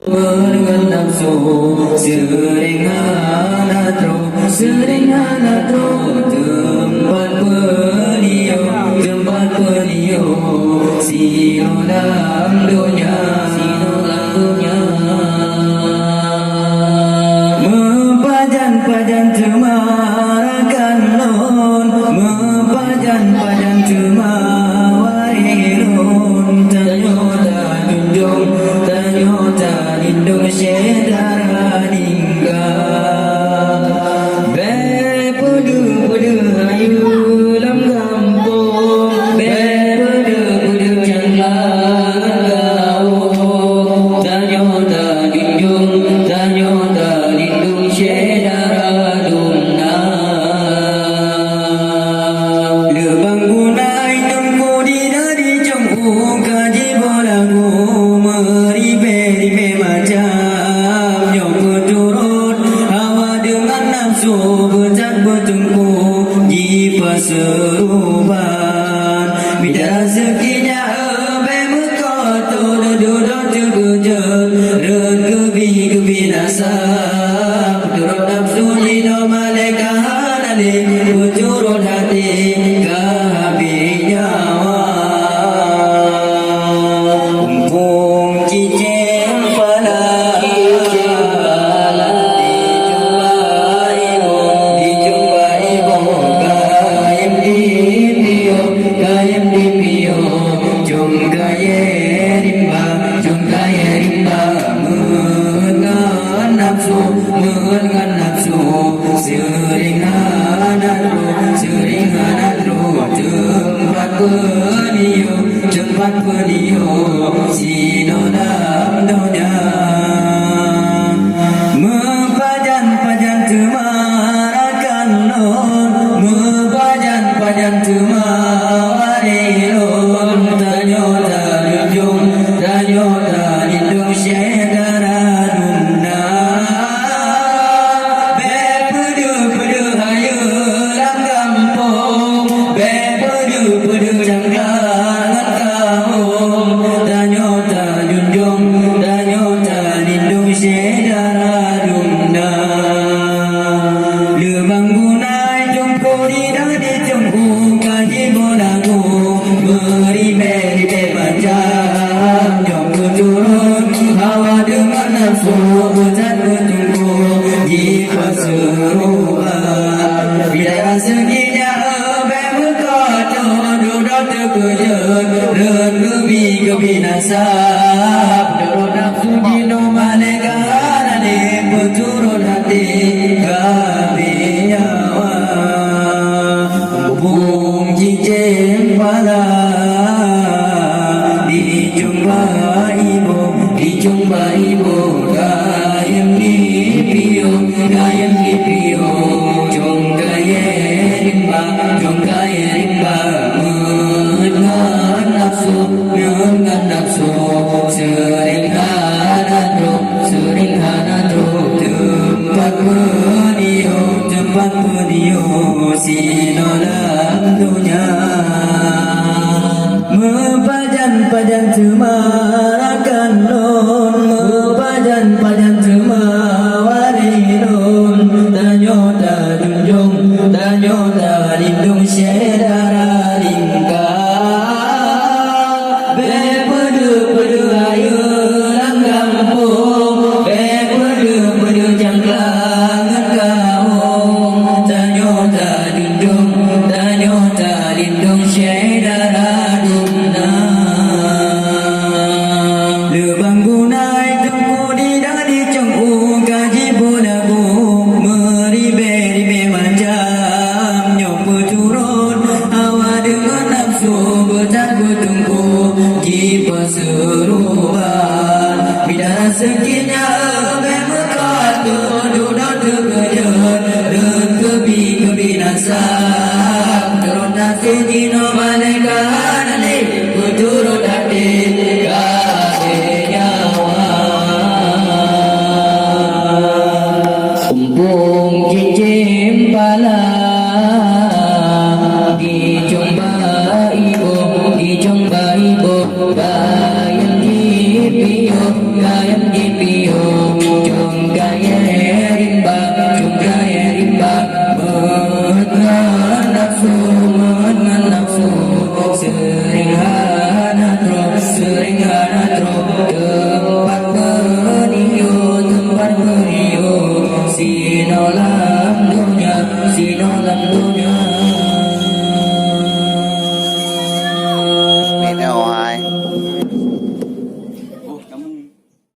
Dengan nafsu sering hanatro tempat beliau sino dalam dunia mempajan cemarakan non mempajan cemawarirun tanyota junjung tanyota lindung syedara ninggal bepudu ayu lam kampung bepudu janglang gaung tanyota lindung syedara dumna lebang gunai tungku di dari jengku kaji bolagu meribe macam yang berturut hawa dengan nafsu bertengku di perseruban bidara sekinya bemukoto duduk terkejut kebi nasa berturut nafsu jino malaikat ali berturut hati kehabis nyawa umpung cicing dengan nafsu sering hanatro tempat beliau sino dalam dunia mempajan cemarakan non mempajan cemawarirun tanyota lindung syedara dumna bepudu ayu lam kampung bepudu janglangan gaung tanyota lindung syedara dumna lebang gunai jumpu di dari jumpu kaji bolagu beribe macam yang berturut hawa dengan nafsu bertengku di perseruan bidara seginya bemukoto duduk terkejut kebi nasa berturut nafsu jino malaikat ali berturut hati kehabis nyawa umpung cicing pala dijumpa ibu gayam di pio jong gaya rimba mengan nafsu sering hanatro tempat beliau sino dalam dunia mempajan cemarakan non mempajan cemawarirun tanyota lindung syedara ninggal bepudu ayu lam kampung bepudu janglangan gaung tanyota lindung syedara dumna lebang gunai tungku di dari cengku kaji bolagu meribe macam yang berturut hawa dengan nafsu bertengku di perseruan bidara sekinya bemukoto duduk terkejut kebi nasa berturut nafsu jino malaikat ali berturut hati kehabis nyawa umpung cicing pala dijumpa ibu gayam di pio si đô la